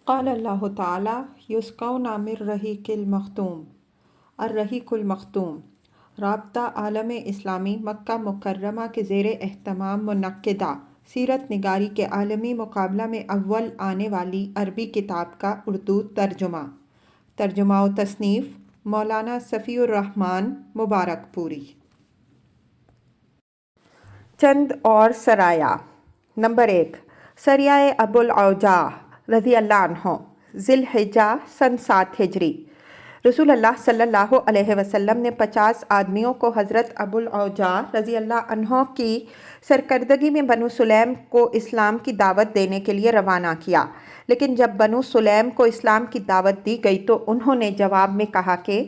قال اللہ تعالیٰ یسقون من رحیق المختوم الرحیق المختوم رابطہ عالم اسلامی مکہ مکرمہ کے زیر اہتمام منعقدہ سیرت نگاری کے عالمی مقابلہ میں اول آنے والی عربی کتاب کا اردو ترجمہ و تصنیف مولانا صفی الرحمن مبارک پوری۔ چند اور سرایہ۔ نمبر 1، سریہ ابو الاوجاع رضی اللہ عنہ، ذی الحجہ سن 7 ہجری۔ رسول اللہ صلی اللہ علیہ وسلم نے 50 آدمیوں کو حضرت ابو الاوجاع رضی اللہ عنہ کی سرکردگی میں بنو سلیم کو اسلام کی دعوت دینے کے لیے روانہ کیا، لیکن جب بنو سلیم کو اسلام کی دعوت دی گئی تو انہوں نے جواب میں کہا کہ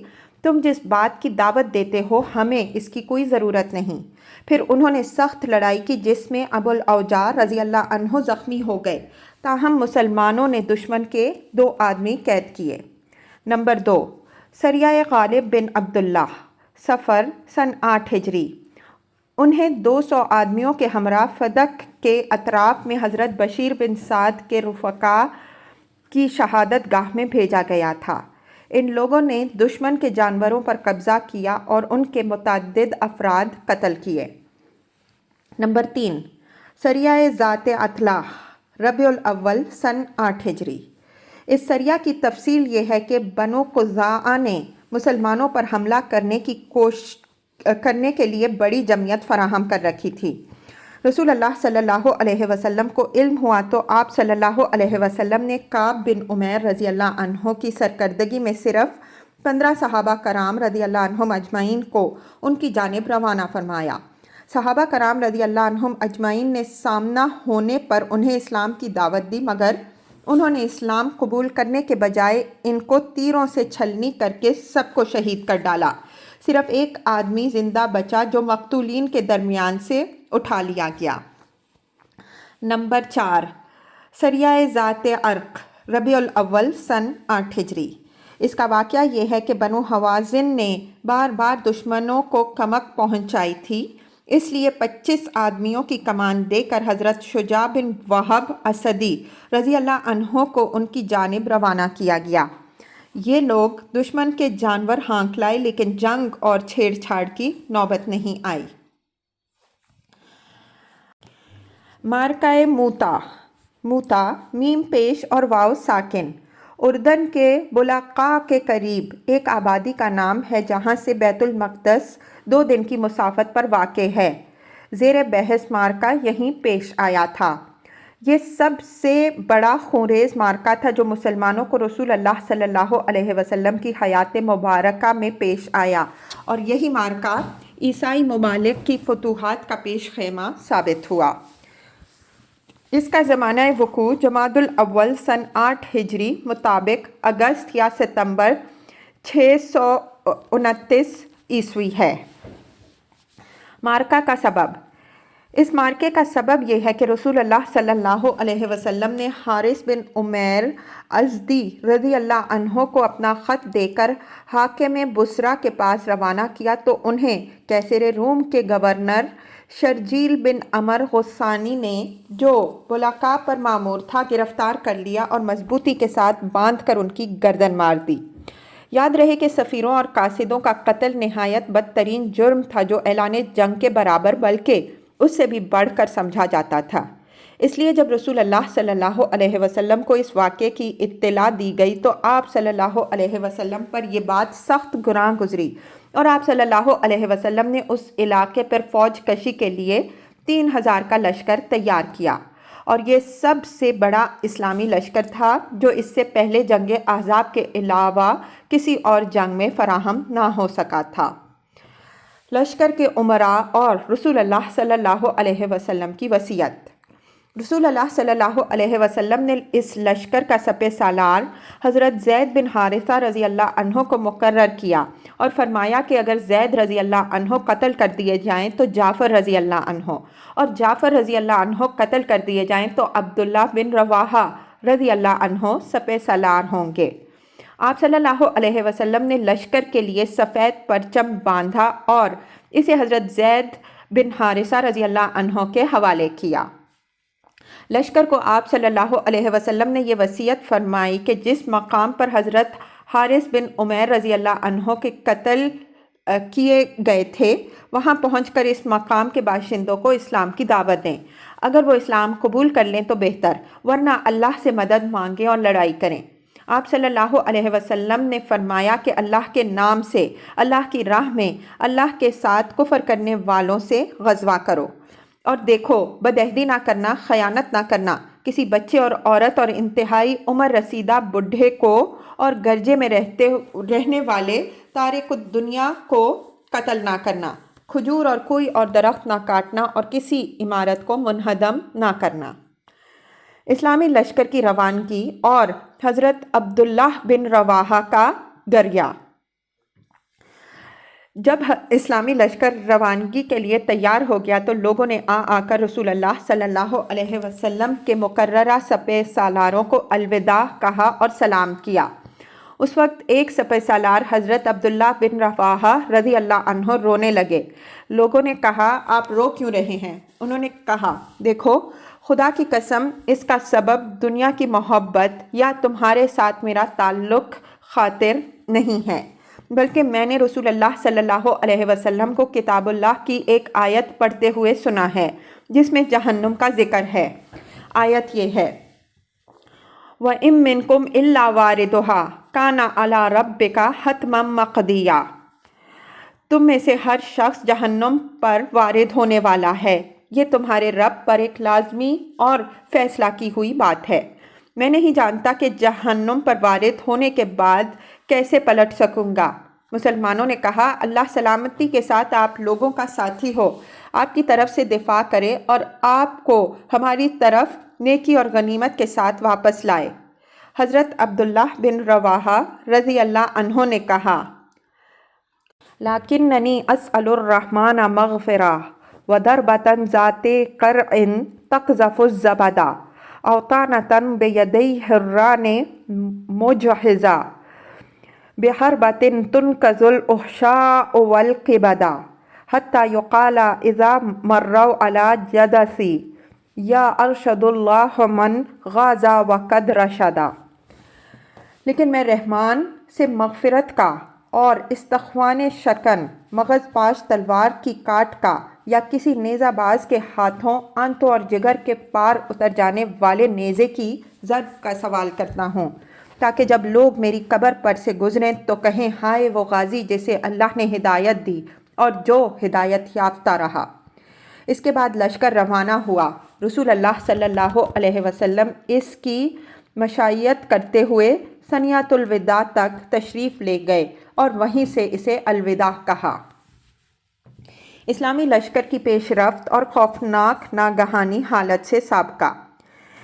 تم جس بات کی دعوت دیتے ہو ہمیں اس کی کوئی ضرورت نہیں۔ پھر انہوں نے سخت لڑائی کی جس میں ابو الاوجاع رضی اللہ عنہ زخمی ہو گئے، تاہم مسلمانوں نے دشمن کے 2 آدمی قید کیے۔ نمبر 2، سریہ غالب بن عبداللہ، صفر سن 8 ہجری۔ انہیں 200 آدمیوں کے ہمراہ فدق کے اطراف میں حضرت بشیر بن سعد کے رفقا کی شہادت گاہ میں بھیجا گیا تھا۔ ان لوگوں نے دشمن کے جانوروں پر قبضہ کیا اور ان کے متعدد افراد قتل کیے۔ نمبر 3، سریہ ذات اطلاح، ربیع الاول سن 8 ہجری۔ اس سریہ کی تفصیل یہ ہے کہ بنو قزاعہ نے مسلمانوں پر حملہ کرنے کے لیے بڑی جمعیت فراہم کر رکھی تھی۔ رسول اللہ صلی اللہ علیہ وسلم کو علم ہوا تو آپ صلی اللہ علیہ وسلم نے کعب بن عمیر رضی اللہ عنہ کی سرکردگی میں صرف 15 صحابہ کرام رضی اللہ عنہم اجمعین کو ان کی جانب روانہ فرمایا۔ صحابہ کرام رضی اللہ عنہم اجمعین نے سامنا ہونے پر انہیں اسلام کی دعوت دی، مگر انہوں نے اسلام قبول کرنے کے بجائے ان کو تیروں سے چھلنی کر کے سب کو شہید کر ڈالا۔ صرف ایک آدمی زندہ بچا جو مقتولین کے درمیان سے اٹھا لیا گیا۔ نمبر 4، سریہ ذات عرق، ربیع الاول سن 8 ہجری۔ اس کا واقعہ یہ ہے کہ بنو حوازن نے بار بار دشمنوں کو کمک پہنچائی تھی، اس لیے 25 آدمیوں کی کمان دے کر حضرت شجاع بن وہب اسدی رضی اللہ عنہ کو ان کی جانب روانہ کیا گیا۔ یہ لوگ دشمن کے جانور ہانک لائے لیکن جنگ اور چھیڑ چھاڑ کی نوبت نہیں آئی۔ معرکہ موتا میم پیش اور واو ساکن اردن کے بلقاء کے قریب ایک آبادی کا نام ہے جہاں سے بیت المقدس 2 دن کی مسافت پر واقع ہے۔ زیر بحث معرکہ یہیں پیش آیا تھا۔ یہ سب سے بڑا خونریز معرکہ تھا جو مسلمانوں کو رسول اللہ صلی اللہ علیہ وسلم کی حیات مبارکہ میں پیش آیا، اور یہی معرکہ عیسائی ممالک کی فتوحات کا پیش خیمہ ثابت ہوا۔ اس کا زمانہ وقوع جمادی الاول سن 8 ہجری مطابق اگست یا ستمبر 629 عیسوی ہے۔ معرکہ کا سبب۔ اس معرکے کا سبب یہ ہے کہ رسول اللہ صلی اللہ علیہ وسلم نے حارث بن عمیر ازدی رضی اللہ عنہ کو اپنا خط دے کر حاکم بصرہ کے پاس روانہ کیا تو انہیں قیصر روم کے گورنر شرجیل بن عمر غسانی نے، جو بلقاء پر مامور تھا، گرفتار کر لیا اور مضبوطی کے ساتھ باندھ کر ان کی گردن مار دی۔ یاد رہے کہ سفیروں اور قاصدوں کا قتل نہایت بدترین جرم تھا جو اعلان جنگ کے برابر بلکہ اس سے بھی بڑھ کر سمجھا جاتا تھا۔ اس لیے جب رسول اللہ صلی اللہ علیہ وسلم کو اس واقعے کی اطلاع دی گئی تو آپ صلی اللہ علیہ وسلم پر یہ بات سخت گراں گزری، اور آپ صلی اللہ علیہ وسلم نے اس علاقے پر فوج کشی کے لیے 3000 کا لشکر تیار کیا، اور یہ سب سے بڑا اسلامی لشکر تھا جو اس سے پہلے جنگ احزاب کے علاوہ کسی اور جنگ میں فراہم نہ ہو سکا تھا۔ لشکر کے امراء اور رسول اللہ صلی اللہ علیہ وسلم کی وصیت۔ رسول اللہ صلی اللہ علیہ وسلم نے اس لشکر کا سپہ سالار حضرت زید بن حارثہ رضی اللہ عنہ کو مقرر کیا اور فرمایا کہ اگر زید رضی اللہ عنہ قتل کر دیے جائیں تو جعفر رضی اللہ عنہ، اور جعفر رضی اللہ عنہ قتل کر دیے جائیں تو عبداللہ بن رواحہ رضی اللہ عنہ سپہ سالار ہوں گے۔ آپ صلی اللہ علیہ وسلم نے لشکر کے لیے سفید پرچم باندھا اور اسے حضرت زید بن حارثہ رضی اللہ عنہ کے حوالے کیا۔ لشکر کو آپ صلی اللہ علیہ وسلم نے یہ وصیت فرمائی کہ جس مقام پر حضرت حارث بن عمیر رضی اللہ عنہ کے قتل کیے گئے تھے وہاں پہنچ کر اس مقام کے باشندوں کو اسلام کی دعوت دیں۔ اگر وہ اسلام قبول کر لیں تو بہتر، ورنہ اللہ سے مدد مانگیں اور لڑائی کریں۔ آپ صلی اللہ علیہ وسلم نے فرمایا کہ اللہ کے نام سے، اللہ کی راہ میں اللہ کے ساتھ کفر کرنے والوں سے غزوہ کرو، اور دیکھو بدعہدی نہ کرنا، خیانت نہ کرنا، کسی بچے اور عورت اور انتہائی عمر رسیدہ بڈھے کو اور گرجے میں رہنے والے تارک الدنیا کو قتل نہ کرنا، کھجور اور کوئی اور درخت نہ کاٹنا اور کسی عمارت کو منہدم نہ کرنا۔ اسلامی لشکر کی روانگی اور حضرت عبداللہ بن رواحہ کا گریہ۔ جب اسلامی لشکر روانگی کے لیے تیار ہو گیا تو لوگوں نے آ کر رسول اللہ صلی اللہ علیہ وسلم کے مقررہ سپہ سالاروں کو الوداع کہا اور سلام کیا۔ اس وقت ایک سپہ سالار حضرت عبداللہ بن رواحہ رضی اللہ عنہ رونے لگے۔ لوگوں نے کہا آپ رو کیوں رہے ہیں؟ انہوں نے کہا دیکھو خدا کی قسم اس کا سبب دنیا کی محبت یا تمہارے ساتھ میرا تعلق خاطر نہیں ہے، بلکہ میں نے رسول اللہ صلی اللہ علیہ وسلم کو کتاب اللہ کی ایک آیت پڑھتے ہوئے سنا ہے جس میں جہنم کا ذکر ہے۔ آیت یہ ہے وَإِن مِّنكُمْ إِلَّا وَارِدُهَا كَانَ عَلَىٰ رَبِّكَ حَتْمًا مَّقْضِيًّا، تم میں سے ہر شخص جہنم پر وارد ہونے والا ہے، یہ تمہارے رب پر ایک لازمی اور فیصلہ کی ہوئی بات ہے۔ میں نہیں جانتا کہ جہنم پر وارد ہونے کے بعد کیسے پلٹ سکوں گا۔ مسلمانوں نے کہا اللہ سلامتی کے ساتھ آپ لوگوں کا ساتھی ہو، آپ کی طرف سے دفاع کرے اور آپ کو ہماری طرف نیکی اور غنیمت کے ساتھ واپس لائے۔ حضرت عبداللہ بن رواحہ رضی اللہ عنہ نے کہا لَكِنَّنِي أَسْأَلُ الرَّحْمَنَ مَغْفِرَةً وَضَرْبَةً ذَاتِ قَرْعٍ تَقْذَفُ الزَّبَدَ أَوْ طَعْنَةً بِيَدَيْ حِرَّانٍ مُجْهِزَةٍ بِحَرْبَةٍ تُنْقَذُ الْأُحْشَاءُ وَالْقِبَدَ حَتَّى يُقَالَ إِذَا مَرَّوْا عَلَى جَدَثِ یا ارشد اللہ من غازا وقد رشدا۔ لیکن میں رحمان سے مغفرت کا اور استخوان شکن مغز پاش تلوار کی کاٹ کا یا کسی نیزہ باز کے ہاتھوں آنتوں اور جگر کے پار اتر جانے والے نیزے کی ضرب کا سوال کرتا ہوں، تاکہ جب لوگ میری قبر پر سے گزریں تو کہیں ہائے وہ غازی جسے اللہ نے ہدایت دی اور جو ہدایت یافتہ رہا۔ اس کے بعد لشکر روانہ ہوا۔ رسول اللہ صلی اللہ علیہ وسلم اس کی مشائیت کرتے ہوئے ثنیۃ الوداع تک تشریف لے گئے اور وہیں سے اسے الوداع کہا۔ اسلامی لشکر کی پیش رفت اور خوفناک ناگہانی حالت سے سابقہ۔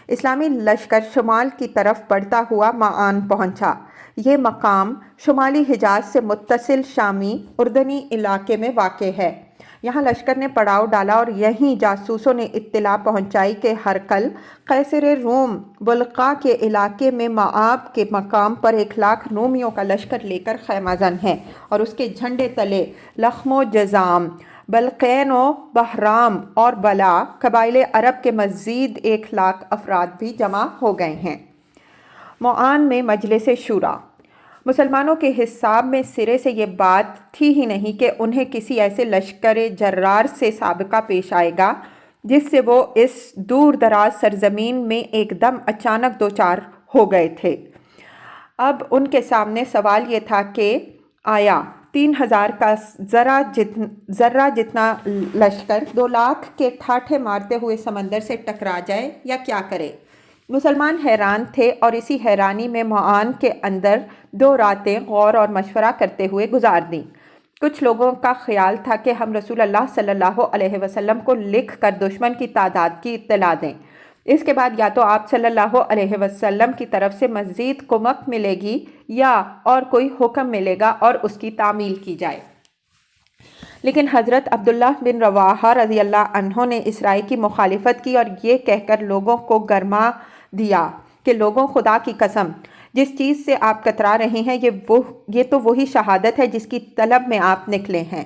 اسلامی لشکر شمال کی طرف بڑھتا ہوا معان پہنچا۔ یہ مقام شمالی حجاز سے متصل شامی اردنی علاقے میں واقع ہے۔ یہاں لشکر نے پڑاؤ ڈالا اور یہیں جاسوسوں نے اطلاع پہنچائی کہ ہرقل قیصر روم بلقاء کے علاقے میں مآب کے مقام پر 1,00,000 رومیوں کا لشکر لے کر خیمہ زن ہے اور اس کے جھنڈے تلے لخم و جذام، بلقین و بہرام اور بلا قبائل عرب کے مزید 1,00,000 افراد بھی جمع ہو گئے ہیں۔ معان میں مجلس شورا۔ مسلمانوں کے حساب میں سرے سے یہ بات تھی ہی نہیں کہ انہیں کسی ایسے لشکر جرار سے سابقہ پیش آئے گا جس سے وہ اس دور دراز سرزمین میں ایک دم اچانک دوچار ہو گئے تھے۔ اب ان کے سامنے سوال یہ تھا کہ آیا 3,000 کا ذرہ جتنا لشکر 2,00,000 کے ٹھاٹھے مارتے ہوئے سمندر سے ٹکرا جائے یا کیا کرے؟ مسلمان حیران تھے اور اسی حیرانی میں معان کے اندر 2 راتیں غور اور مشورہ کرتے ہوئے گزار دیں۔ کچھ لوگوں کا خیال تھا کہ ہم رسول اللہ صلی اللہ علیہ وسلم کو لکھ کر دشمن کی تعداد کی اطلاع دیں، اس کے بعد یا تو آپ صلی اللہ علیہ وسلم کی طرف سے مزید کمک ملے گی یا اور کوئی حکم ملے گا اور اس کی تعمیل کی جائے۔ لیکن حضرت عبداللہ بن رواحہ رضی اللہ عنہ نے اس رائے کی مخالفت کی اور یہ کہہ کر لوگوں کو گرما دیا کہ لوگوں خدا کی قسم جس چیز سے آپ کترا رہے ہیں یہ تو وہی شہادت ہے جس کی طلب میں آپ نکلے ہیں۔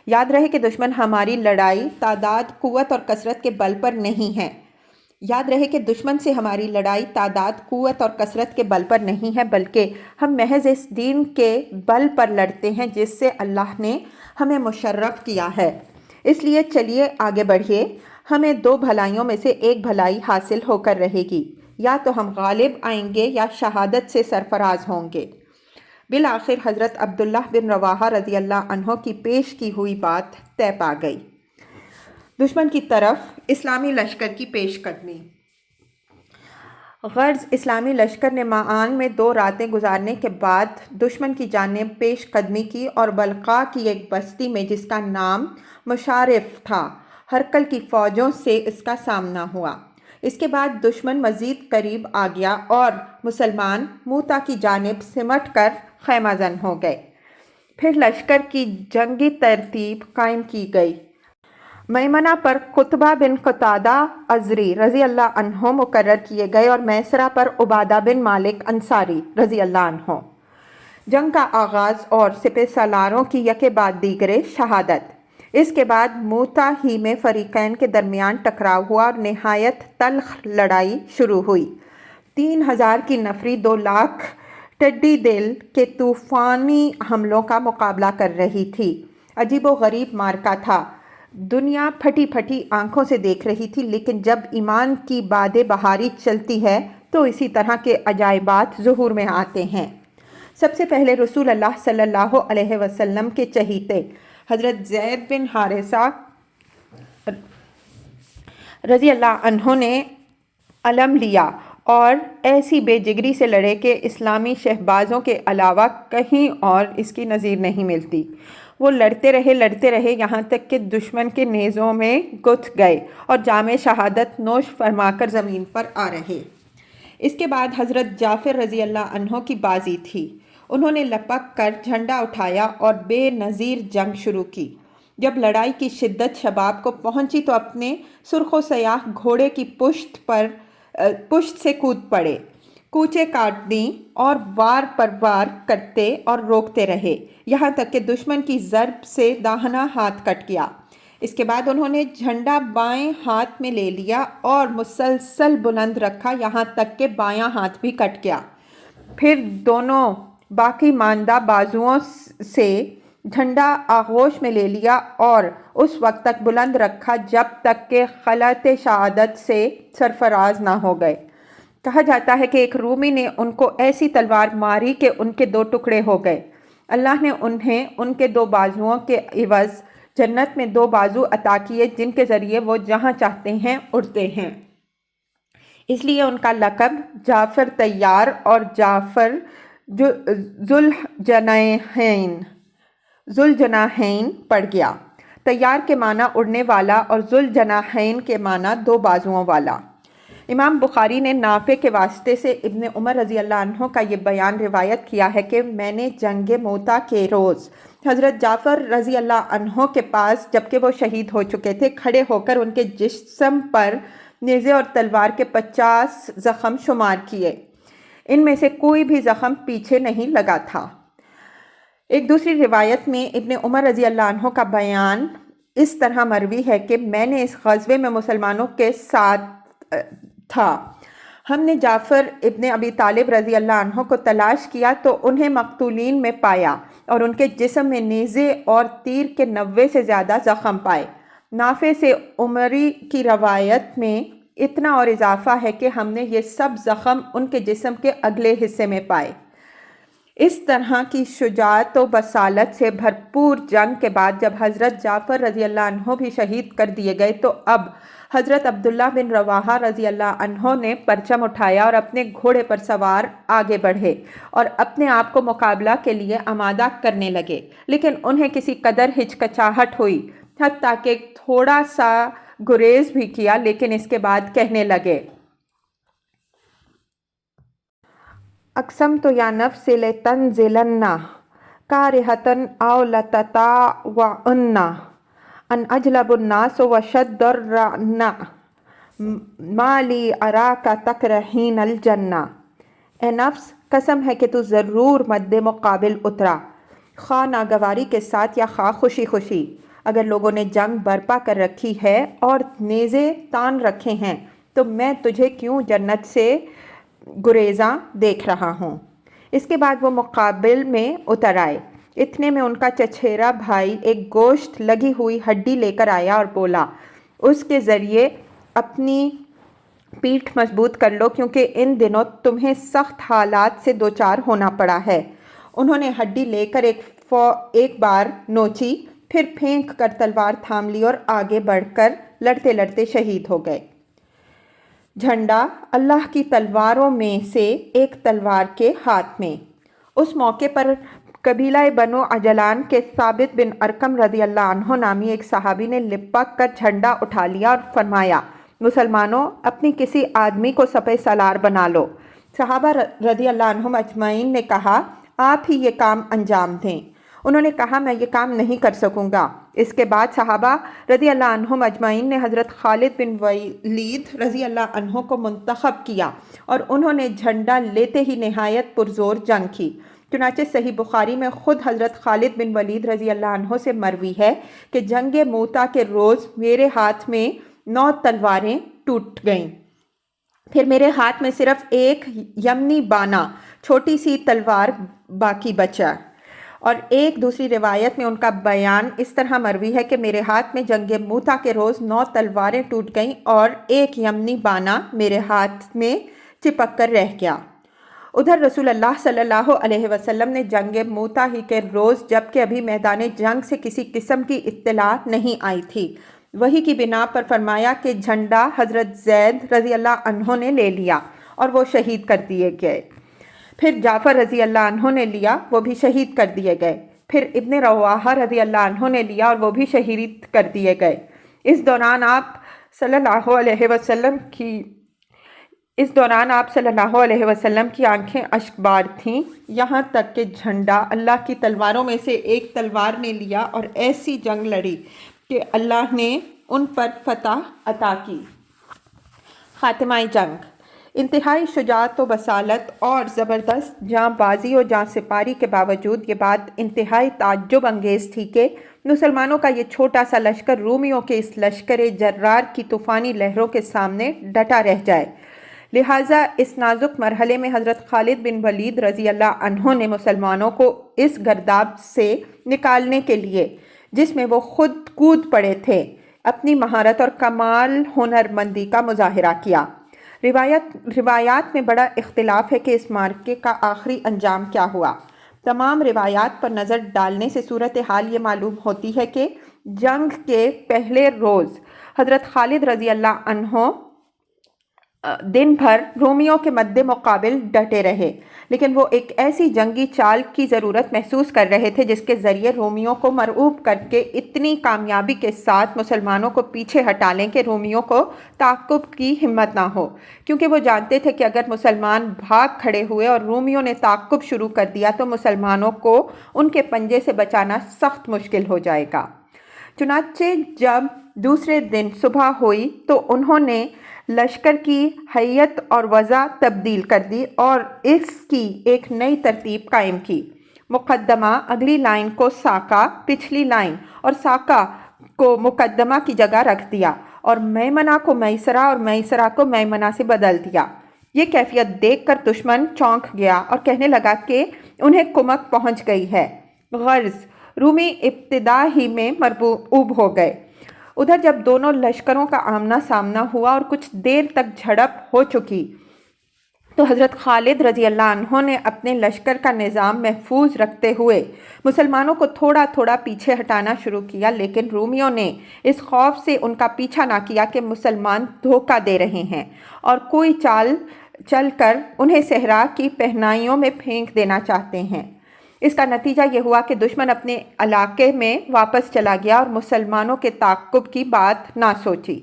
یاد رہے کہ دشمن ہماری لڑائی تعداد، قوت اور کثرت کے بل پر نہیں ہے، یاد رہے کہ دشمن سے ہماری لڑائی تعداد، قوت اور کثرت کے بل پر نہیں ہے، بلکہ ہم محض اس دین کے بل پر لڑتے ہیں جس سے اللہ نے ہمیں مشرف کیا ہے۔ اس لیے چلیے آگے بڑھیے، ہمیں دو بھلائیوں میں سے ایک بھلائی حاصل ہو کر رہے گی، یا تو ہم غالب آئیں گے یا شہادت سے سرفراز ہوں گے۔ بالآخر حضرت عبداللہ بن رواحہ رضی اللہ عنہ کی پیش کی ہوئی بات طے پا گئی۔ دشمن کی طرف اسلامی لشکر کی پیش قدمی۔ غرض اسلامی لشکر نے معان میں 2 راتیں گزارنے کے بعد دشمن کی جانب پیش قدمی کی اور بلقاء کی ایک بستی میں جس کا نام مشارف تھا، ہرقل کی فوجوں سے اس کا سامنا ہوا۔ اس کے بعد دشمن مزید قریب آ گیا اور مسلمان موتا کی جانب سمٹ کر خیمہ زن ہو گئے۔ پھر لشکر کی جنگی ترتیب قائم کی گئی۔ میمنہ پر قطبہ بن قتادہ ازری رضی اللہ عنہ مقرر کیے گئے اور میسرہ پر عبادہ بن مالک انصاری رضی اللہ عنہ۔ جنگ کا آغاز اور سپہ سالاروں کی یکے بعد دیگرے شہادت۔ اس کے بعد موتا ہی میں فریقین کے درمیان ٹکراؤ ہوا اور نہایت تلخ لڑائی شروع ہوئی۔ 3000 کی نفری 2 لاکھ ٹڈی دل کے طوفانی حملوں کا مقابلہ کر رہی تھی۔ عجیب و غریب معرکہ تھا۔ دنیا پھٹی پھٹی آنکھوں سے دیکھ رہی تھی، لیکن جب ایمان کی باد بہاری چلتی ہے تو اسی طرح کے عجائبات ظہور میں آتے ہیں۔ سب سے پہلے رسول اللہ صلی اللہ علیہ وسلم کے چہیتے حضرت زید بن حارثہ رضی اللہ عنہ نے علم لیا اور ایسی بے جگری سے لڑے کہ اسلامی شہبازوں کے علاوہ کہیں اور اس کی نظیر نہیں ملتی۔ وہ لڑتے رہے یہاں تک کہ دشمن کے نیزوں میں گھس گئے اور جام شہادت نوش فرما کر زمین پر آ رہے۔ اس کے بعد حضرت جعفر رضی اللہ عنہ کی بازی تھی۔ انہوں نے لپک کر جھنڈا اٹھایا اور بے نظیر جنگ شروع کی۔ جب لڑائی کی شدت شباب کو پہنچی تو اپنے سرخ و سیاہ گھوڑے کی پشت سے کود پڑے، کوچے کاٹ دیں اور وار پر وار کرتے اور روکتے رہے، یہاں تک کہ دشمن کی ضرب سے داہنا ہاتھ کٹ گیا۔ اس کے بعد انہوں نے جھنڈا بائیں ہاتھ میں لے لیا اور مسلسل بلند رکھا یہاں تک کہ بایاں ہاتھ بھی کٹ گیا۔ پھر دونوں باقی ماندہ بازوؤں سے جھنڈا آغوش میں لے لیا اور اس وقت تک بلند رکھا جب تک کہ خلعت شہادت سے سرفراز نہ ہو گئے۔ کہا جاتا ہے کہ ایک رومی نے ان کو ایسی تلوار ماری کہ ان کے 2 ٹکڑے ہو گئے۔ اللہ نے انہیں ان کے 2 بازوؤں کے عوض جنت میں 2 بازو عطا کیے جن کے ذریعے وہ جہاں چاہتے ہیں اڑتے ہیں۔ اس لیے ان کا لقب جعفر طیار اور جعفر ذوالجناحین پڑ گیا۔ طیار کے معنی اڑنے والا اور ذوالجناحین کے معنی 2 بازوؤں والا۔ امام بخاری نے نافع کے واسطے سے ابن عمر رضی اللہ عنہ کا یہ بیان روایت کیا ہے کہ میں نے جنگ موتا کے روز حضرت جعفر رضی اللہ عنہ کے پاس جبکہ وہ شہید ہو چکے تھے کھڑے ہو کر ان کے جسم پر نیزے اور تلوار کے 50 زخم شمار کیے۔ ان میں سے کوئی بھی زخم پیچھے نہیں لگا تھا۔ ایک دوسری روایت میں ابن عمر رضی اللہ عنہ کا بیان اس طرح مروی ہے کہ میں نے اس غزوے میں مسلمانوں کے ساتھ تھا۔ ہم نے جعفر ابن ابی طالب رضی اللہ عنہ کو تلاش کیا تو انہیں مقتولین میں پایا اور ان کے جسم میں نیزے اور تیر کے 90 سے زیادہ زخم پائے۔ نافع سے عمری کی روایت میں اتنا اور اضافہ ہے کہ ہم نے یہ سب زخم ان کے جسم کے اگلے حصے میں پائے۔ اس طرح کی شجاعت و بصالت سے بھرپور جنگ کے بعد جب حضرت جعفر رضی اللہ عنہ بھی شہید کر دیے گئے تو اب حضرت عبداللہ بن رواحہ رضی اللہ عنہ نے پرچم اٹھایا اور اپنے گھوڑے پر سوار آگے بڑھے اور اپنے آپ کو مقابلہ کے لیے آمادہ کرنے لگے، لیکن انہیں کسی قدر ہچکچاہٹ ہوئی، حتیٰ کہ تھوڑا سا گریز بھی کیا، لیکن اس کے بعد کہنے لگے: اقسمت یا نفس لتنزلن کارہۃ او لتطاوعن ان اجلب الناس وشد الرعن ما لی اراک تکرہین الجنہ۔ اے نفس، قسم ہے کہ تو ضرور مد مقابل اترا، خواہ ناگواری کے ساتھ یا خواہ خوشی خوشی۔ اگر لوگوں نے جنگ برپا کر رکھی ہے اور نیزے تان رکھے ہیں تو میں تجھے کیوں جنت سے گریزاں دیکھ رہا ہوں۔ اس کے بعد وہ مقابل میں اتر آئے۔ اتنے میں ان کا چچیرا بھائی ایک گوشت لگی ہوئی ہڈی لے کر آیا اور بولا، اس کے ذریعے اپنی پیٹھ مضبوط کر لو کیونکہ ان دنوں تمہیں سخت حالات سے دوچار ہونا پڑا ہے۔ انہوں نے ہڈی لے کر ایک بار نوچی، پھر پھینک کر تلوار تھام لی اور آگے بڑھ کر لڑتے لڑتے شہید ہو گئے۔ جھنڈا اللہ کی تلواروں میں سے ایک تلوار کے ہاتھ میں۔ اس موقع پر قبیلہ بنو عجلان کے ثابت بن ارقم رضی اللہ عنہ نامی ایک صحابی نے لپک کر جھنڈا اٹھا لیا اور فرمایا، مسلمانوں اپنی کسی آدمی کو سپہ سالار بنا لو۔ صحابہ رضی اللہ عنہم اجمعین نے کہا، آپ ہی یہ کام انجام دیں۔ انہوں نے کہا، میں یہ کام نہیں کر سکوں گا۔ اس کے بعد صحابہ رضی اللہ عنہم اجمعین نے حضرت خالد بن ولید رضی اللہ عنہ کو منتخب کیا اور انہوں نے جھنڈا لیتے ہی نہایت پرزور جنگ کی۔ چنانچہ صحیح بخاری میں خود حضرت خالد بن ولید رضی اللہ عنہ سے مروی ہے کہ جنگ موتا کے روز میرے ہاتھ میں 9 تلواریں ٹوٹ گئیں، پھر میرے ہاتھ میں صرف ایک یمنی بانا چھوٹی سی تلوار باقی بچا۔ اور ایک دوسری روایت میں ان کا بیان اس طرح مروی ہے کہ میرے ہاتھ میں جنگ موتا کے روز 9 تلواریں ٹوٹ گئیں اور ایک یمنی بانا میرے ہاتھ میں چپک کر رہ گیا۔ ادھر رسول اللہ صلی اللہ علیہ وسلم نے جنگ موتا ہی کے روز، جبکہ ابھی میدان جنگ سے کسی قسم کی اطلاع نہیں آئی تھی، وحی کی بنا پر فرمایا کہ جھنڈا حضرت زید رضی اللہ عنہ نے لے لیا اور وہ شہید کر دیے گئے۔ پھر جعفر رضی اللہ عنہ نے لیا، وہ بھی شہید کر دیے گئے۔ پھر ابن رواحہ رضی اللہ عنہ نے لیا اور وہ بھی شہید کر دیے گئے۔ اس دوران آپ صلی اللہ علیہ وسلم کی آنکھیں اشکبار تھیں، یہاں تک کہ جھنڈا اللہ کی تلواروں میں سے ایک تلوار نے لیا اور ایسی جنگ لڑی کہ اللہ نے ان پر فتح عطا کی۔ خاتمہ جنگ۔ انتہائی شجاعت و بصالت اور زبردست جاں بازی و جاں سپاری کے باوجود یہ بات انتہائی تعجب انگیز تھی کہ مسلمانوں کا یہ چھوٹا سا لشکر رومیوں کے اس لشکر جرار کی طوفانی لہروں کے سامنے ڈٹا رہ جائے۔ لہٰذا اس نازک مرحلے میں حضرت خالد بن ولید رضی اللہ عنہ نے مسلمانوں کو اس گرداب سے نکالنے کے لیے، جس میں وہ خود کود پڑے تھے، اپنی مہارت اور کمال ہنرمندی کا مظاہرہ کیا۔ روایات میں بڑا اختلاف ہے کہ اس معرکے کا آخری انجام کیا ہوا۔ تمام روایات پر نظر ڈالنے سے صورتحال یہ معلوم ہوتی ہے کہ جنگ کے پہلے روز حضرت خالد رضی اللہ عنہ دن بھر رومیوں کے مد مقابل ڈٹے رہے، لیکن وہ ایک ایسی جنگی چال کی ضرورت محسوس کر رہے تھے جس کے ذریعے رومیوں کو مرعوب کر کے اتنی کامیابی کے ساتھ مسلمانوں کو پیچھے ہٹا لیں کہ رومیوں کو تعاقب کی ہمت نہ ہو، کیونکہ وہ جانتے تھے کہ اگر مسلمان بھاگ کھڑے ہوئے اور رومیوں نے تعاقب شروع کر دیا تو مسلمانوں کو ان کے پنجے سے بچانا سخت مشکل ہو جائے گا۔ چنانچہ جب دوسرے دن صبح ہوئی تو انہوں نے لشکر کی ہیئت اور وضع تبدیل کر دی اور اس کی ایک نئی ترتیب قائم کی۔ مقدمہ اگلی لائن کو ساکا، پچھلی لائن اور ساکا کو مقدمہ کی جگہ رکھ دیا اور میمنہ کو میسرہ اور میسرہ کو میمنہ سے بدل دیا۔ یہ کیفیت دیکھ کر دشمن چونک گیا اور کہنے لگا کہ انہیں کمک پہنچ گئی ہے۔ غرض رومی ابتدا ہی میں مرعوب ہو گئے۔ ادھر جب دونوں لشکروں کا آمنا سامنا ہوا اور کچھ دیر تک جھڑپ ہو چکی تو حضرت خالد رضی اللہ عنہ نے اپنے لشکر کا نظام محفوظ رکھتے ہوئے مسلمانوں کو تھوڑا تھوڑا پیچھے ہٹانا شروع کیا، لیکن رومیوں نے اس خوف سے ان کا پیچھا نہ کیا کہ مسلمان دھوکہ دے رہے ہیں اور کوئی چال چل کر انہیں صحرا کی پہنائیوں میں پھینک دینا چاہتے ہیں۔ اس کا نتیجہ یہ ہوا کہ دشمن اپنے علاقے میں واپس چلا گیا اور مسلمانوں کے تعاقب کی بات نہ سوچی۔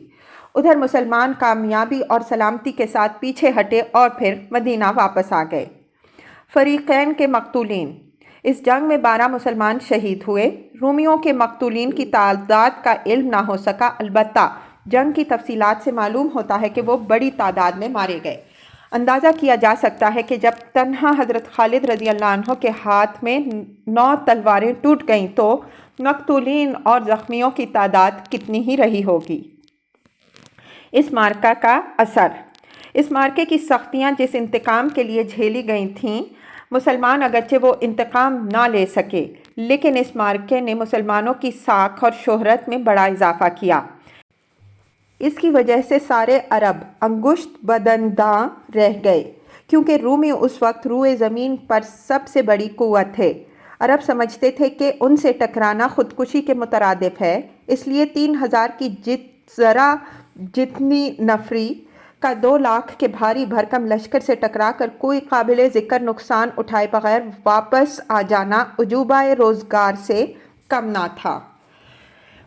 ادھر مسلمان کامیابی اور سلامتی کے ساتھ پیچھے ہٹے اور پھر مدینہ واپس آ گئے۔ فریقین کے مقتولین۔ اس جنگ میں 12 مسلمان شہید ہوئے۔ رومیوں کے مقتولین کی تعداد کا علم نہ ہو سکا، البتہ جنگ کی تفصیلات سے معلوم ہوتا ہے کہ وہ بڑی تعداد میں مارے گئے۔ اندازہ کیا جا سکتا ہے کہ جب تنہا حضرت خالد رضی اللہ عنہ کے ہاتھ میں 9 تلواریں ٹوٹ گئیں تو مقتولین اور زخمیوں کی تعداد کتنی ہی رہی ہوگی۔ اس مارکہ کا اثر۔ اس مارکے کی سختیاں جس انتقام کے لیے جھیلی گئی تھیں، مسلمان اگرچہ وہ انتقام نہ لے سکے، لیکن اس مارکے نے مسلمانوں کی ساکھ اور شہرت میں بڑا اضافہ کیا۔ اس کی وجہ سے سارے عرب انگشت بدنداں رہ گئے، کیونکہ رومی اس وقت روئے زمین پر سب سے بڑی قوت تھے۔ عرب سمجھتے تھے کہ ان سے ٹکرانا خودکشی کے مترادف ہے، اس لیے 3000 کی ذرا جتنی نفری کا 2 لاکھ کے بھاری بھرکم لشکر سے ٹکرا کر کوئی قابل ذکر نقصان اٹھائے بغیر واپس آ جانا عجوبہ روزگار سے کم نہ تھا۔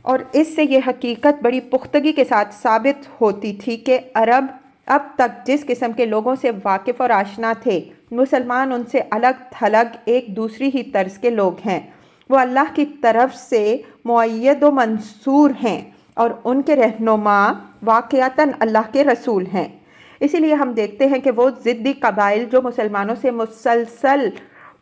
اور اس سے یہ حقیقت بڑی پختگی کے ساتھ ثابت ہوتی تھی کہ عرب اب تک جس قسم کے لوگوں سے واقف اور آشنا تھے، مسلمان ان سے الگ تھلگ ایک دوسری ہی طرز کے لوگ ہیں۔ وہ اللہ کی طرف سے مؤید و منصور ہیں اور ان کے رہنما واقعتاً اللہ کے رسول ہیں۔ اسی لیے ہم دیکھتے ہیں کہ وہ ضدی قبائل جو مسلمانوں سے مسلسل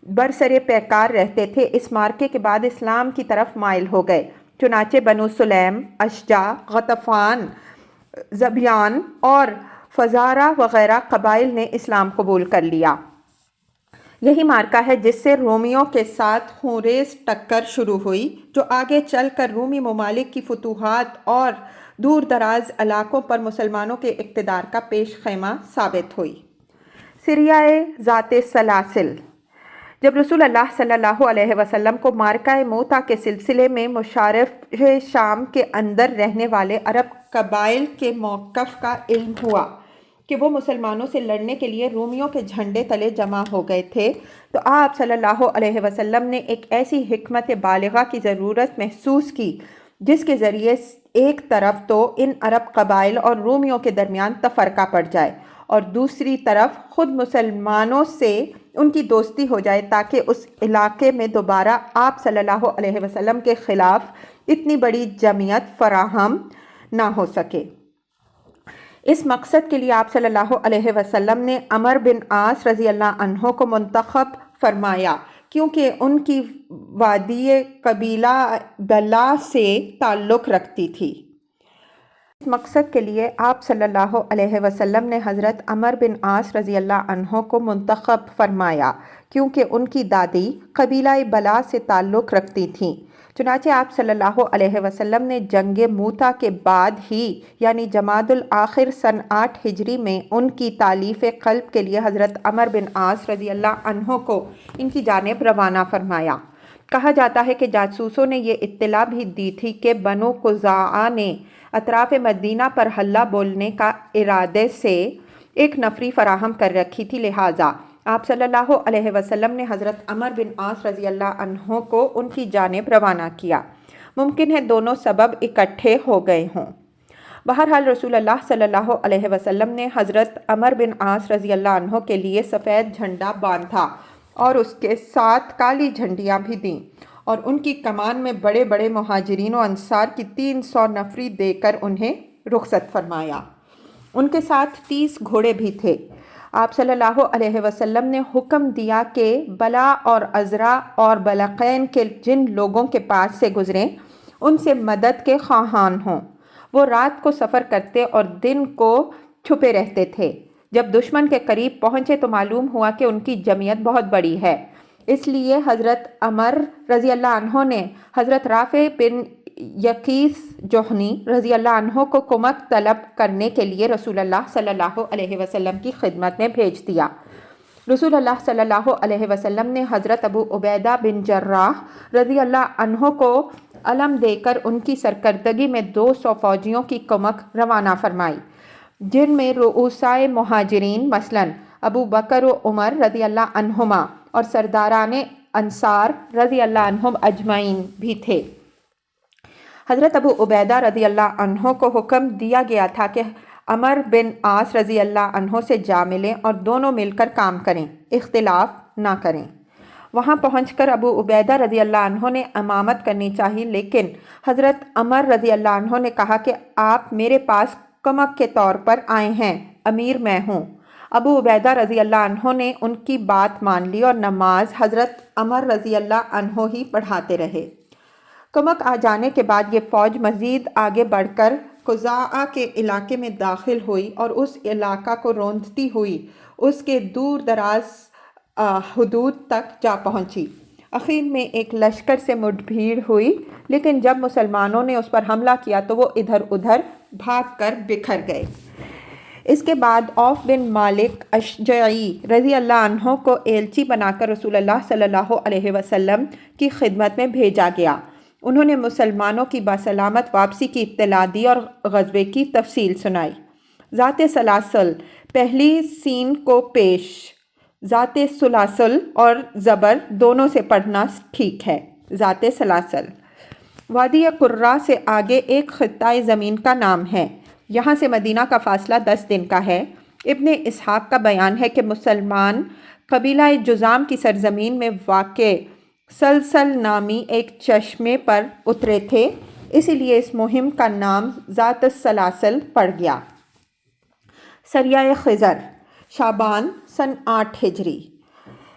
برسر پیکار رہتے تھے، اس مارکے کے بعد اسلام کی طرف مائل ہو گئے۔ چنانچہ بنو سلیم، اشجع، غطفان، ذبیان اور فزارہ وغیرہ قبائل نے اسلام قبول کر لیا۔ یہی مارکہ ہے جس سے رومیوں کے ساتھ خونریز ٹکر شروع ہوئی، جو آگے چل کر رومی ممالک کی فتوحات اور دور دراز علاقوں پر مسلمانوں کے اقتدار کا پیش خیمہ ثابت ہوئی۔ سریۂ ذات سلاسل۔ جب رسول اللہ صلی اللہ علیہ وسلم کو مارکہ موتا کے سلسلے میں مشارف شام کے اندر رہنے والے عرب قبائل کے موقف کا علم ہوا کہ وہ مسلمانوں سے لڑنے کے لیے رومیوں کے جھنڈے تلے جمع ہو گئے تھے، تو آپ صلی اللہ علیہ وسلم نے ایک ایسی حکمت بالغہ کی ضرورت محسوس کی جس کے ذریعے ایک طرف تو ان عرب قبائل اور رومیوں کے درمیان تفرقہ پڑ جائے اور دوسری طرف خود مسلمانوں سے ان کی دوستی ہو جائے، تاکہ اس علاقے میں دوبارہ آپ صلی اللہ علیہ وسلم کے خلاف اتنی بڑی جمعیت فراہم نہ ہو سکے۔ اس مقصد کے لیے آپ صلی اللہ علیہ وسلم نے عمرو بن عاص رضی اللہ عنہ کو منتخب فرمایا، کیونکہ ان کی وادی قبیلہ بلا سے تعلق رکھتی تھی۔ اس مقصد کے لیے آپ صلی اللہ علیہ وسلم نے حضرت عمرو بن عاص رضی اللہ عنہ کو منتخب فرمایا، کیونکہ ان کی دادی قبیلہ بلا سے تعلق رکھتی تھیں۔ چنانچہ آپ صلی اللہ علیہ وسلم نے جنگ موتا کے بعد ہی یعنی جمادی الاخر سن 8 ہجری میں ان کی تالیف قلب کے لیے حضرت عمرو بن عاص رضی اللہ عنہ کو ان کی جانب روانہ فرمایا۔ کہا جاتا ہے کہ جاسوسوں نے یہ اطلاع بھی دی تھی کہ بنو قزاعہ نے اطراف مدینہ پر حلہ بولنے کا ارادے سے ایک نفری فراہم کر رکھی تھی، لہٰذا آپ صلی اللہ علیہ وسلم نے حضرت عمرو بن عاص رضی اللہ عنہ کو ان کی جانب روانہ کیا۔ ممکن ہے دونوں سبب اکٹھے ہو گئے ہوں۔ بہرحال رسول اللہ صلی اللہ علیہ وسلم نے حضرت عمرو بن عاص رضی اللہ عنہ کے لیے سفید جھنڈا باندھا اور اس کے ساتھ کالی جھنڈیاں بھی دیں، اور ان کی کمان میں بڑے بڑے مہاجرین و انصار کی 300 نفری دے کر انہیں رخصت فرمایا۔ ان کے ساتھ 30 گھوڑے بھی تھے۔ آپ صلی اللہ علیہ وسلم نے حکم دیا کہ بلا اور عذرا اور بلقین کے جن لوگوں کے پاس سے گزریں ان سے مدد کے خواہان ہوں۔ وہ رات کو سفر کرتے اور دن کو چھپے رہتے تھے۔ جب دشمن کے قریب پہنچے تو معلوم ہوا کہ ان کی جمعیت بہت بڑی ہے، اس لیے حضرت عمر رضی اللہ عنہ نے حضرت رافع بن یقیس جوہنی رضی اللہ عنہ کو کمک طلب کرنے کے لیے رسول اللہ صلی اللہ علیہ وسلم کی خدمت میں بھیج دیا۔ رسول اللہ صلی اللہ علیہ وسلم نے حضرت ابو عبیدہ بن جراح رضی اللہ عنہ کو علم دے کر ان کی سرکردگی میں 200 فوجیوں کی کمک روانہ فرمائی، جن میں رؤسائے مہاجرین مثلاً ابو بکر و عمر رضی اللہ عنہما اور سرداران انصار رضی اللہ عنہم اجمعین بھی تھے۔ حضرت ابو عبیدہ رضی اللہ عنہ کو حکم دیا گیا تھا کہ عمرو بن عاص رضی اللہ عنہ سے جا ملیں اور دونوں مل کر کام کریں، اختلاف نہ کریں۔ وہاں پہنچ کر ابو عبیدہ رضی اللہ عنہ نے امامت کرنی چاہی، لیکن حضرت عمر رضی اللہ عنہ نے کہا کہ آپ میرے پاس کمک کے طور پر آئے ہیں، امیر میں ہوں۔ ابو عبیدہ رضی اللہ عنہ نے ان کی بات مان لی اور نماز حضرت عمر رضی اللہ عنہ ہی پڑھاتے رہے۔ کمک آ جانے کے بعد یہ فوج مزید آگے بڑھ کر خزاعہ کے علاقے میں داخل ہوئی اور اس علاقہ کو روندتی ہوئی اس کے دور دراز حدود تک جا پہنچی۔ اخیر میں ایک لشکر سے مٹ بھیڑ ہوئی، لیکن جب مسلمانوں نے اس پر حملہ کیا تو وہ ادھر ادھر بھاگ کر بکھر گئے۔ اس کے بعد عوف بن مالک اشجعی رضی اللہ عنہ کو ایلچی بنا کر رسول اللہ صلی اللہ علیہ وسلم کی خدمت میں بھیجا گیا۔ انہوں نے مسلمانوں کی بسلامت واپسی کی اطلاع دی اور غزوے کی تفصیل سنائی۔ ذات سلاسل پہلی سین کو پیش، ذات سلاسل اور زبر دونوں سے پڑھنا ٹھیک ہے۔ ذات سلاسل وادی قرہ سے آگے ایک خطۂ زمین کا نام ہے۔ یہاں سے مدینہ کا فاصلہ 10 دن کا ہے۔ ابن اسحاق کا بیان ہے کہ مسلمان قبیلہ جذام کی سرزمین میں واقع سلسل نامی ایک چشمے پر اترے تھے، اسی لیے اس مہم کا نام ذات السلاسل پڑ گیا۔ سریہ خضر شعبان سن 8 ہجری۔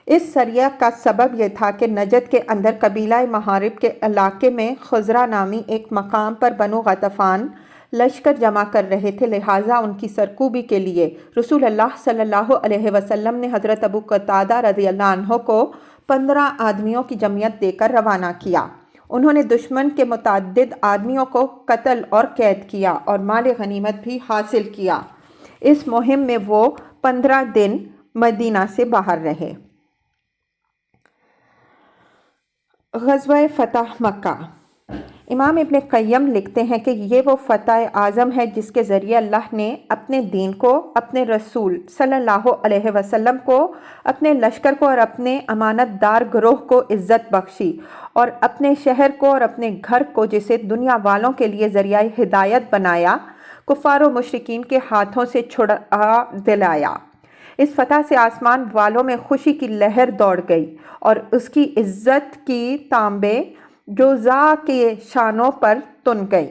اس سریہ کا سبب یہ تھا کہ نجد کے اندر قبیلہ محارب کے علاقے میں خضرہ نامی ایک مقام پر بنو غطفان لشکر جمع کر رہے تھے، لہٰذا ان کی سرکوبی کے لیے رسول اللہ صلی اللہ علیہ وسلم نے حضرت ابو قتادہ رضی اللہ عنہ کو 15 آدمیوں کی جمعیت دے کر روانہ کیا۔ انہوں نے دشمن کے متعدد آدمیوں کو قتل اور قید کیا اور مال غنیمت بھی حاصل کیا۔ اس مہم میں وہ 15 دن مدینہ سے باہر رہے۔ غزوہ فتح مکہ۔ امام ابن قیم لکھتے ہیں کہ یہ وہ فتح اعظم ہے جس کے ذریعے اللہ نے اپنے دین کو، اپنے رسول صلی اللہ علیہ وسلم کو، اپنے لشکر کو اور اپنے امانت دار گروہ کو عزت بخشی، اور اپنے شہر کو اور اپنے گھر کو جسے دنیا والوں کے لیے ذریعہ ہدایت بنایا، کفار و مشرکین کے ہاتھوں سے چھڑا دلایا۔ اس فتح سے آسمان والوں میں خوشی کی لہر دوڑ گئی اور اس کی عزت کی تانبیں جوزا کے شانوں پر تن گئیں،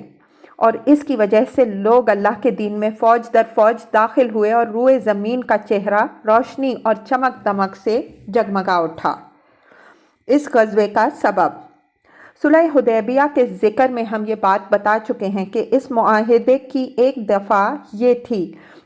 اور اس کی وجہ سے لوگ اللہ کے دین میں فوج در فوج داخل ہوئے اور روئے زمین کا چہرہ روشنی اور چمک دمک سے جگمگا اٹھا۔ اس غزوے کا سبب صلح حدیبیہ کے ذکر میں ہم یہ بات بتا چکے ہیں کہ اس معاہدے کی ایک دفعہ یہ تھی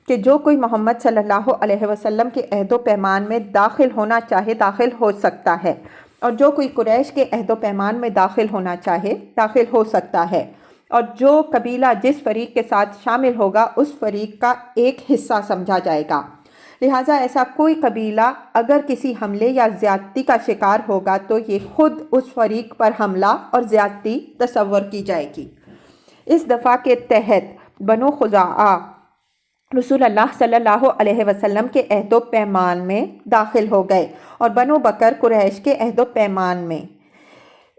کہ جو کوئی محمد صلی اللہ علیہ وسلم کے عہد و پیمان میں داخل ہونا چاہے داخل ہو سکتا ہے، اور جو کوئی قریش کے عہد و پیمان میں داخل ہونا چاہے داخل ہو سکتا ہے، اور جو قبیلہ جس فریق کے ساتھ شامل ہوگا اس فریق کا ایک حصہ سمجھا جائے گا۔ لہٰذا ایسا کوئی قبیلہ اگر کسی حملے یا زیادتی کا شکار ہوگا تو یہ خود اس فریق پر حملہ اور زیادتی تصور کی جائے گی۔ اس دفعہ کے تحت بنو خزاعہ رسول اللہ صلی اللہ علیہ وسلم کے عہد و پیمان میں داخل ہو گئے اور بنو بکر قریش کے عہد و پیمان میں۔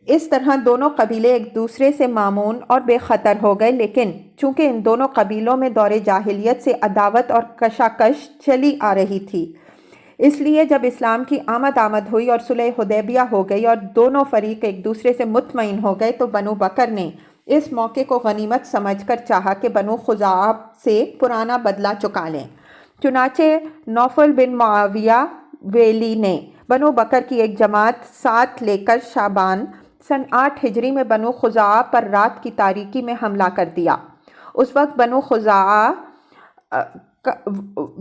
اس طرح دونوں قبیلے ایک دوسرے سے مامون اور بے خطر ہو گئے، لیکن چونکہ ان دونوں قبیلوں میں دور جاہلیت سے عداوت اور کشاکش چلی آ رہی تھی، اس لیے جب اسلام کی آمد ہوئی اور صلح حدیبیہ ہو گئی اور دونوں فریق ایک دوسرے سے مطمئن ہو گئے تو بنو بکر نے اس موقع کو غنیمت سمجھ کر چاہا کہ بنو خزاعہ سے پرانا بدلہ چکا لیں۔ چنانچہ نوفل بن معاویہ ویلی نے بنو بکر کی ایک جماعت ساتھ لے کر شعبان سن 8 ہجری میں بنو خزاعہ پر رات کی تاریکی میں حملہ کر دیا۔ اس وقت بنو خزاعہ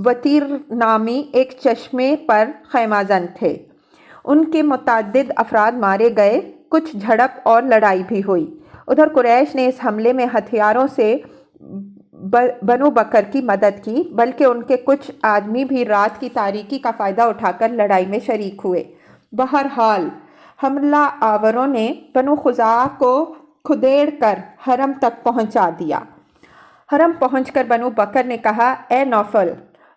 وتیر نامی ایک چشمے پر خیمہ زن تھے۔ ان کے متعدد افراد مارے گئے، کچھ جھڑپ اور لڑائی بھی ہوئی۔ ادھر قریش نے اس حملے میں ہتھیاروں سے بنو بکر کی مدد کی، بلکہ ان کے کچھ آدمی بھی رات کی تاریکی کا فائدہ اٹھا کر لڑائی میں شریک ہوئے۔ بہرحال حملہ آوروں نے بنو خزاعہ کو کھدیڑ کر حرم تک پہنچا دیا۔ حرم پہنچ کر بنو بکر نے کہا، اے نوفل،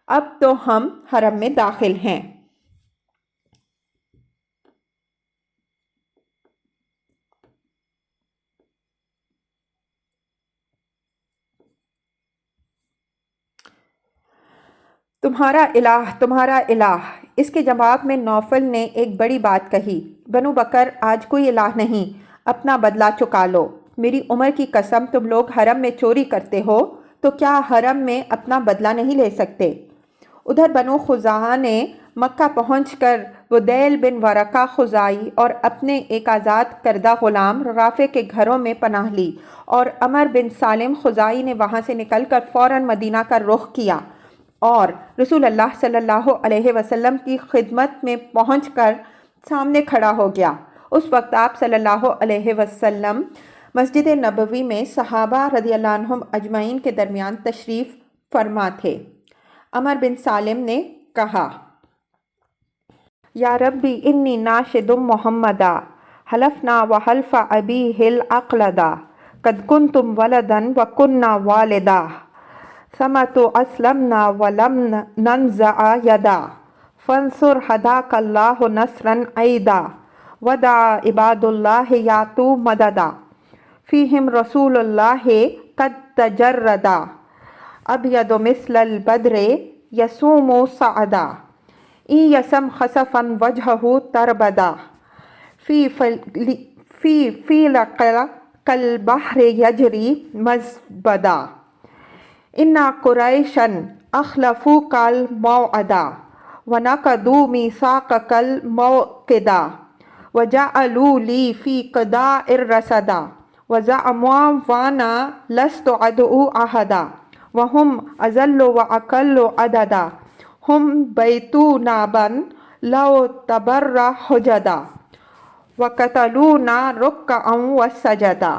اب تو ہم حرم میں داخل ہیں۔ تمہارا الہ۔ اس کے جواب میں نوفل نے ایک بڑی بات کہی، بنو بکر آج کوئی الہ نہیں، اپنا بدلہ چکا لو۔ میری عمر کی قسم، تم لوگ حرم میں چوری کرتے ہو تو کیا حرم میں اپنا بدلہ نہیں لے سکتے؟ ادھر بنو خزاعہ نے مکہ پہنچ کر بدیل بن ورقہ خزائی اور اپنے ایک آزاد کردہ غلام رافع کے گھروں میں پناہ لی، اور عمر بن سالم خزائی نے وہاں سے نکل کر فوراً مدینہ کا رخ کیا اور رسول اللہ صلی اللہ علیہ وسلم کی خدمت میں پہنچ کر سامنے کھڑا ہو گیا۔ اس وقت آپ صلی اللہ علیہ وسلم مسجد نبوی میں صحابہ رضی اللہ عنہم اجمعین کے درمیان تشریف فرما تھے۔ عمر بن سالم نے کہا، یا ربی انی ناشد محمدا حلفنا وحلف ابیہ العقلدا قد کنتم ولدا وکننا والدا ثمت اسلمنا ولم ننزع یدا فانصر ہداک اللہ نصرا عیدا ودعا عباد اللہ یاتو مددا فیہم رسول اللہ قد تجردا ابید مثل البدر یسوم سعدا ای یسم خسفا وجہہ تربدا فی فیلق کالبحر یجری مزبدا انا قریشا اخلفوک الموعدا ونقضوا میثاقک الموعدا وجعلوا لی فی قضاء الرصدا وزعموا وانا لست ادعو احدا وهم اذل واقل عددا ہم بیتونابا لو تبرہ حجدا وقتلونا رکعا وسجدا۔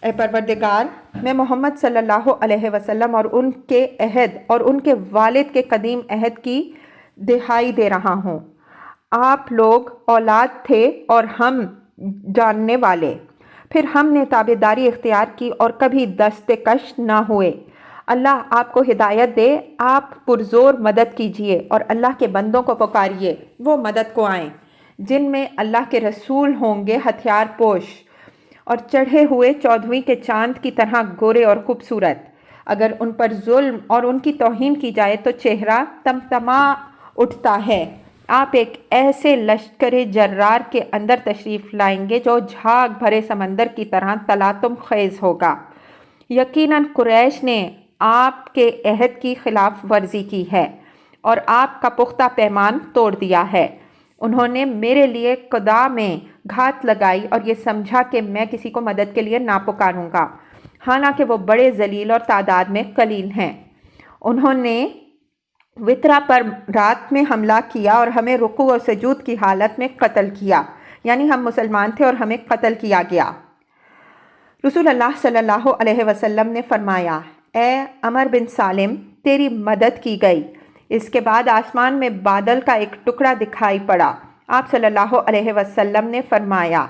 اے پروردگار، میں محمد صلی اللہ علیہ وسلم اور ان کے عہد اور ان کے والد کے قدیم عہد کی دہائی دے رہا ہوں۔ آپ لوگ اولاد تھے اور ہم جاننے والے، پھر ہم نے تابعداری اختیار کی اور کبھی دستکش نہ ہوئے۔ اللہ آپ کو ہدایت دے، آپ پرزور مدد کیجئے اور اللہ کے بندوں کو پکاریے، وہ مدد کو آئیں جن میں اللہ کے رسول ہوں گے ہتھیار پوش اور چڑھے ہوئے 14ویں کے چاند کی طرح گورے اور خوبصورت۔ اگر ان پر ظلم اور ان کی توہین کی جائے تو چہرہ تمتما اٹھتا ہے۔ آپ ایک ایسے لشکر جرار کے اندر تشریف لائیں گے جو جھاگ بھرے سمندر کی طرح تلاطم خیز ہوگا۔ یقیناً قریش نے آپ کے عہد کی خلاف ورزی کی ہے اور آپ کا پختہ پیمان توڑ دیا ہے۔ انہوں نے میرے لیے قضاء میں گھات لگائی اور یہ سمجھا کہ میں کسی کو مدد کے لیے نہ پکاروں گا، حالانکہ وہ بڑے ذلیل اور تعداد میں قلیل ہیں۔ انہوں نے وطرا پر رات میں حملہ کیا اور ہمیں رکوع و سجود کی حالت میں قتل کیا، یعنی ہم مسلمان تھے اور ہمیں قتل کیا گیا۔ رسول اللہ صلی اللہ علیہ وسلم نے فرمایا، اے عمر بن سالم، تیری مدد کی گئی۔ اس کے بعد آسمان میں بادل کا ایک ٹکڑا دکھائی پڑا۔ آپ صلی اللہ علیہ وسلم نے فرمایا،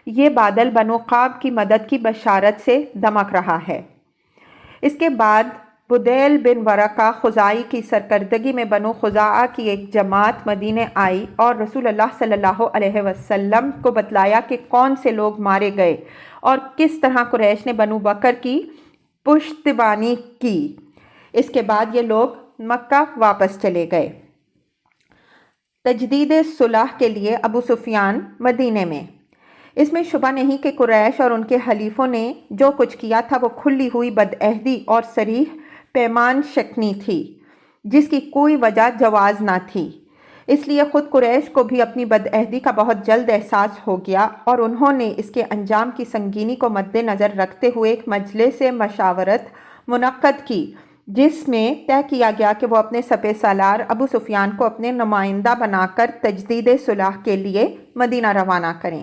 یہ بادل بنو قاب کی مدد کی بشارت سے دمک رہا ہے۔ اس کے بعد بدیل بن ورقہ خزائی کی سرکردگی میں بنو خزاعہ کی ایک جماعت مدینے آئی اور رسول اللہ صلی اللہ علیہ وسلم کو بتلایا کہ کون سے لوگ مارے گئے اور کس طرح قریش نے بنو بکر کی پشتیبانی کی۔ اس کے بعد یہ لوگ مکہ واپس چلے گئے۔ تجدید صلح کے لیے ابو سفیان مدینے میں۔ اس میں شبہ نہیں کہ قریش اور ان کے حلیفوں نے جو کچھ کیا تھا وہ کھلی ہوئی بدعہدی اور صریح پیمان شکنی تھی جس کی کوئی وجہ جواز نہ تھی۔ اس لیے خود قریش کو بھی اپنی بدعہدی کا بہت جلد احساس ہو گیا اور انہوں نے اس کے انجام کی سنگینی کو مد نظر رکھتے ہوئے ایک مجلس مشاورت منعقد کی جس میں طے کیا گیا کہ وہ اپنے سپہ سالار ابو سفیان کو اپنے نمائندہ بنا کر تجدید صلح کے لیے مدینہ روانہ کریں۔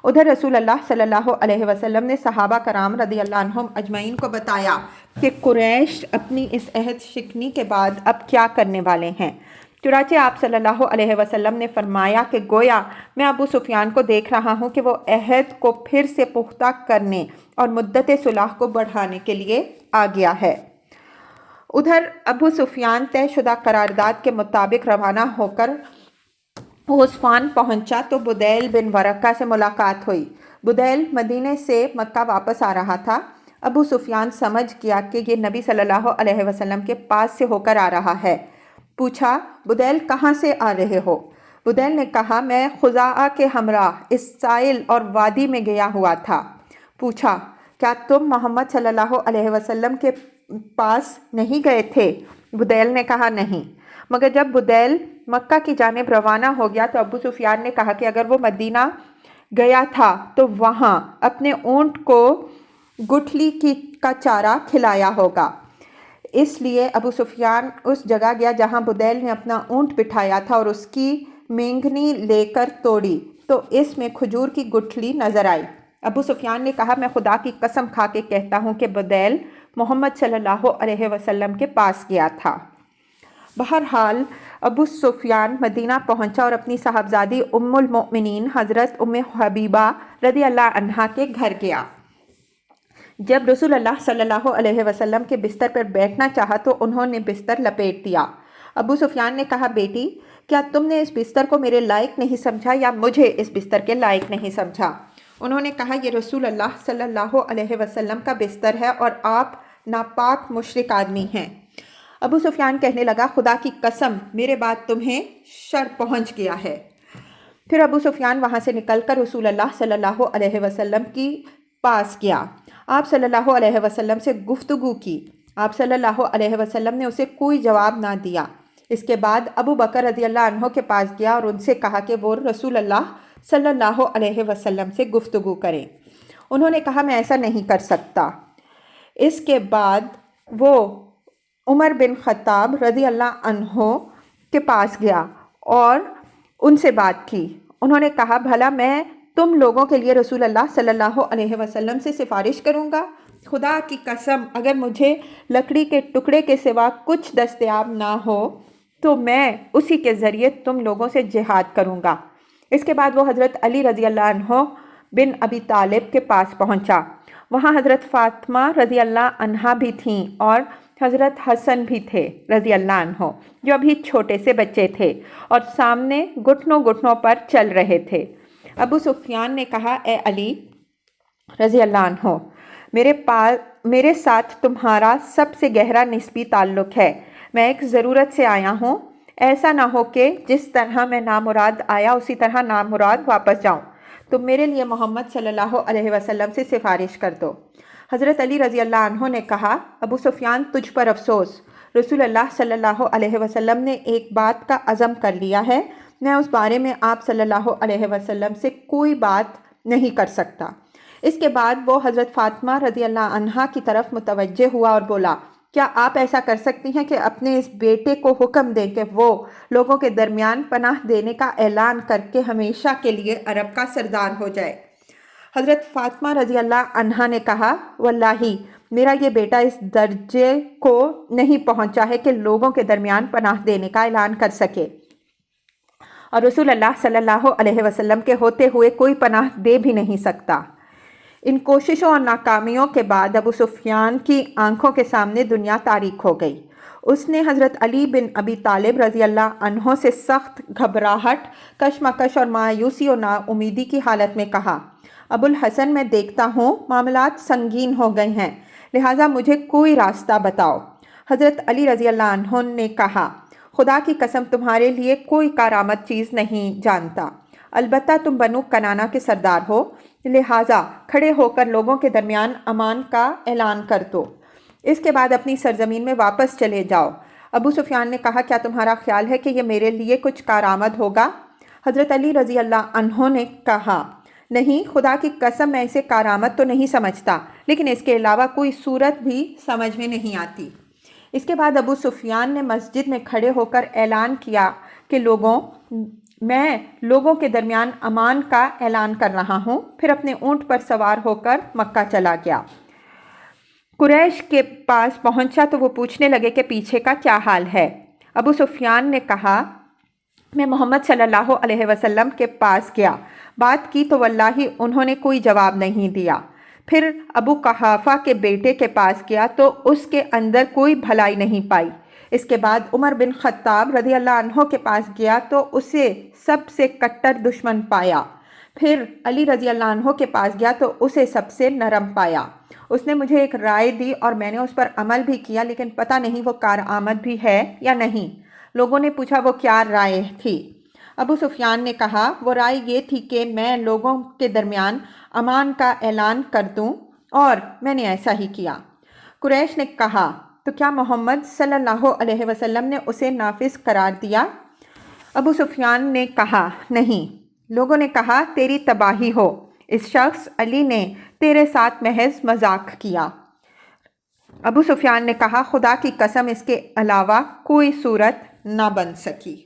ادھر رسول اللہ صلی اللہ علیہ وسلم نے صحابہ کرام رضی اللہ عنہم اجمعین کو بتایا کہ قریش اپنی اس عہد شکنی کے بعد اب کیا کرنے والے ہیں۔ چنانچہ آپ صلی اللہ علیہ وسلم نے فرمایا کہ گویا میں ابو سفیان کو دیکھ رہا ہوں کہ وہ عہد کو پھر سے پختہ کرنے اور مدت صلح کو بڑھانے کے لیے آ گیا ہے۔ ادھر ابو سفیان طے شدہ قرارداد کے مطابق روانہ ہو کر غسفان پہنچا تو بدیل بن ورقہ سے ملاقات ہوئی۔ بدیل مدینے سے مکہ واپس آ رہا تھا۔ ابو سفیان سمجھ گیا کہ یہ نبی صلی اللہ علیہ وسلم کے پاس سے ہو کر آ رہا ہے۔ پوچھا، بدیل کہاں سے آ رہے ہو؟ بدیل نے کہا، میں خزاعہ کے ہمراہ اس سائل اور وادی میں گیا ہوا تھا۔ پوچھا، کیا تم محمد صلی اللہ علیہ وسلم کے پاس نہیں گئے تھے؟ بدیل نے کہا، نہیں۔ مگر جب بدیل مکہ کی جانب روانہ ہو گیا تو ابو سفیان نے کہا کہ اگر وہ مدینہ گیا تھا تو وہاں اپنے اونٹ کو گٹھلی کا چارہ کھلایا ہوگا۔ اس لیے ابو سفیان اس جگہ گیا جہاں بدیل نے اپنا اونٹ بٹھایا تھا اور اس کی مینگنی لے کر توڑی تو اس میں کھجور کی گٹھلی نظر آئی۔ ابو سفیان نے کہا میں خدا کی قسم کھا کے کہتا ہوں کہ بدیل محمد صلی اللہ علیہ وسلم کے پاس گیا تھا۔ بہرحال ابو سفیان مدینہ پہنچا اور اپنی صاحبزادی ام المؤمنین حضرت ام حبیبہ رضی اللہ عنہا کے گھر گیا۔ جب رسول اللہ صلی اللہ علیہ وسلم کے بستر پر بیٹھنا چاہا تو انہوں نے بستر لپیٹ دیا۔ ابو سفیان نے کہا بیٹی کیا تم نے اس بستر کو میرے لائق نہیں سمجھا یا مجھے اس بستر کے لائق نہیں سمجھا؟ انہوں نے کہا یہ رسول اللہ صلی اللہ علیہ وسلم کا بستر ہے اور آپ ناپاک مشرک آدمی ہیں۔ ابو سفیان کہنے لگا خدا کی قسم میرے بعد تمہیں شر پہنچ گیا ہے۔ پھر ابو سفیان وہاں سے نکل کر رسول اللہ صلی اللہ علیہ وسلم کی پاس گیا۔ آپ صلی اللہ علیہ وسلم سے گفتگو کی۔ آپ صلی اللہ علیہ وسلم نے اسے کوئی جواب نہ دیا۔ اس کے بعد ابو بکر رضی اللہ عنہ کے پاس گیا اور ان سے کہا کہ وہ رسول اللہ صلی اللہ علیہ وسلم سے گفتگو کریں۔ انہوں نے کہا میں ایسا نہیں کر سکتا۔ اس کے بعد وہ عمر بن خطاب رضی اللہ عنہ کے پاس گیا اور ان سے بات کی۔ انہوں نے کہا بھلا میں تم لوگوں کے لیے رسول اللہ صلی اللہ علیہ وسلم سے سفارش کروں گا؟ خدا کی قسم اگر مجھے لکڑی کے ٹکڑے کے سوا کچھ دستیاب نہ ہو تو میں اسی کے ذریعے تم لوگوں سے جہاد کروں گا۔ اس کے بعد وہ حضرت علی رضی اللہ عنہ بن ابی طالب کے پاس پہنچا۔ وہاں حضرت فاطمہ رضی اللہ عنہا بھی تھیں اور حضرت حسن بھی تھے رضی اللہ عنہ جو ابھی چھوٹے سے بچے تھے اور سامنے گھٹنوں گھٹنوں پر چل رہے تھے۔ ابو سفیان نے کہا اے علی رضی اللہ عنہ میرے ساتھ تمہارا سب سے گہرا نسبی تعلق ہے۔ میں ایک ضرورت سے آیا ہوں۔ ایسا نہ ہو کہ جس طرح میں نامراد آیا اسی طرح نامراد واپس جاؤں۔ تم میرے لیے محمد صلی اللہ علیہ وسلم سے سفارش کر دو۔ حضرت علی رضی اللہ عنہ نے کہا ابو سفیان تجھ پر افسوس، رسول اللہ صلی اللہ علیہ وسلم نے ایک بات کا عزم کر لیا ہے، میں اس بارے میں آپ صلی اللہ علیہ وسلم سے کوئی بات نہیں کر سکتا۔ اس کے بعد وہ حضرت فاطمہ رضی اللہ عنہا کی طرف متوجہ ہوا اور بولا کیا آپ ایسا کر سکتی ہیں کہ اپنے اس بیٹے کو حکم دیں کہ وہ لوگوں کے درمیان پناہ دینے کا اعلان کر کے ہمیشہ کے لیے عرب کا سردار ہو جائے؟ حضرت فاطمہ رضی اللہ عنہا نے کہا واللہ میرا یہ بیٹا اس درجے کو نہیں پہنچا ہے کہ لوگوں کے درمیان پناہ دینے کا اعلان کر سکے، اور رسول اللہ صلی اللہ علیہ وسلم کے ہوتے ہوئے کوئی پناہ دے بھی نہیں سکتا۔ ان کوششوں اور ناکامیوں کے بعد ابو سفیان کی آنکھوں کے سامنے دنیا تاریک ہو گئی۔ اس نے حضرت علی بن ابی طالب رضی اللہ عنہ سے سخت گھبراہٹ، کشمکش اور مایوسی اور نا امیدی کی حالت میں کہا ابو الحسن میں دیکھتا ہوں معاملات سنگین ہو گئے ہیں، لہٰذا مجھے کوئی راستہ بتاؤ۔ حضرت علی رضی اللہ عنہ نے کہا خدا کی قسم تمہارے لیے کوئی کارآمد چیز نہیں جانتا، البتہ تم بنو کنانہ کے سردار ہو، لہٰذا کھڑے ہو کر لوگوں کے درمیان امان کا اعلان کر دو، اس کے بعد اپنی سرزمین میں واپس چلے جاؤ۔ ابو سفیان نے کہا کیا تمہارا خیال ہے کہ یہ میرے لیے کچھ کارآمد ہوگا؟ حضرت علی رضی اللہ عنہ نے کہا نہیں، خدا کی قسم میں اسے کارآمد تو نہیں سمجھتا، لیکن اس کے علاوہ کوئی صورت بھی سمجھ میں نہیں آتی۔ اس کے بعد ابو سفیان نے مسجد میں کھڑے ہو کر اعلان کیا کہ میں لوگوں کے درمیان امان کا اعلان کر رہا ہوں، پھر اپنے اونٹ پر سوار ہو کر مکہ چلا گیا۔ قریش کے پاس پہنچا تو وہ پوچھنے لگے کہ پیچھے کا کیا حال ہے؟ ابو سفیان نے کہا میں محمد صلی اللہ علیہ وسلم کے پاس گیا، بات کی تو واللہ انہوں نے کوئی جواب نہیں دیا۔ پھر ابو قحافہ کے بیٹے کے پاس گیا تو اس کے اندر کوئی بھلائی نہیں پائی۔ اس کے بعد عمر بن خطاب رضی اللہ عنہ کے پاس گیا تو اسے سب سے کٹر دشمن پایا۔ پھر علی رضی اللہ عنہ کے پاس گیا تو اسے سب سے نرم پایا۔ اس نے مجھے ایک رائے دی اور میں نے اس پر عمل بھی کیا، لیکن پتہ نہیں وہ کارآمد بھی ہے یا نہیں۔ لوگوں نے پوچھا وہ کیا رائے تھی؟ ابو سفیان نے کہا وہ رائے یہ تھی کہ میں لوگوں کے درمیان امان کا اعلان کر دوں، اور میں نے ایسا ہی کیا۔ قریش نے کہا تو کیا محمد صلی اللہ علیہ وسلم نے اسے نافذ قرار دیا؟ ابو سفیان نے کہا نہیں۔ لوگوں نے کہا تیری تباہی ہو، اس شخص علی نے تیرے ساتھ محض مذاق کیا۔ ابو سفیان نے کہا خدا کی قسم اس کے علاوہ کوئی صورت نہ بن سکی۔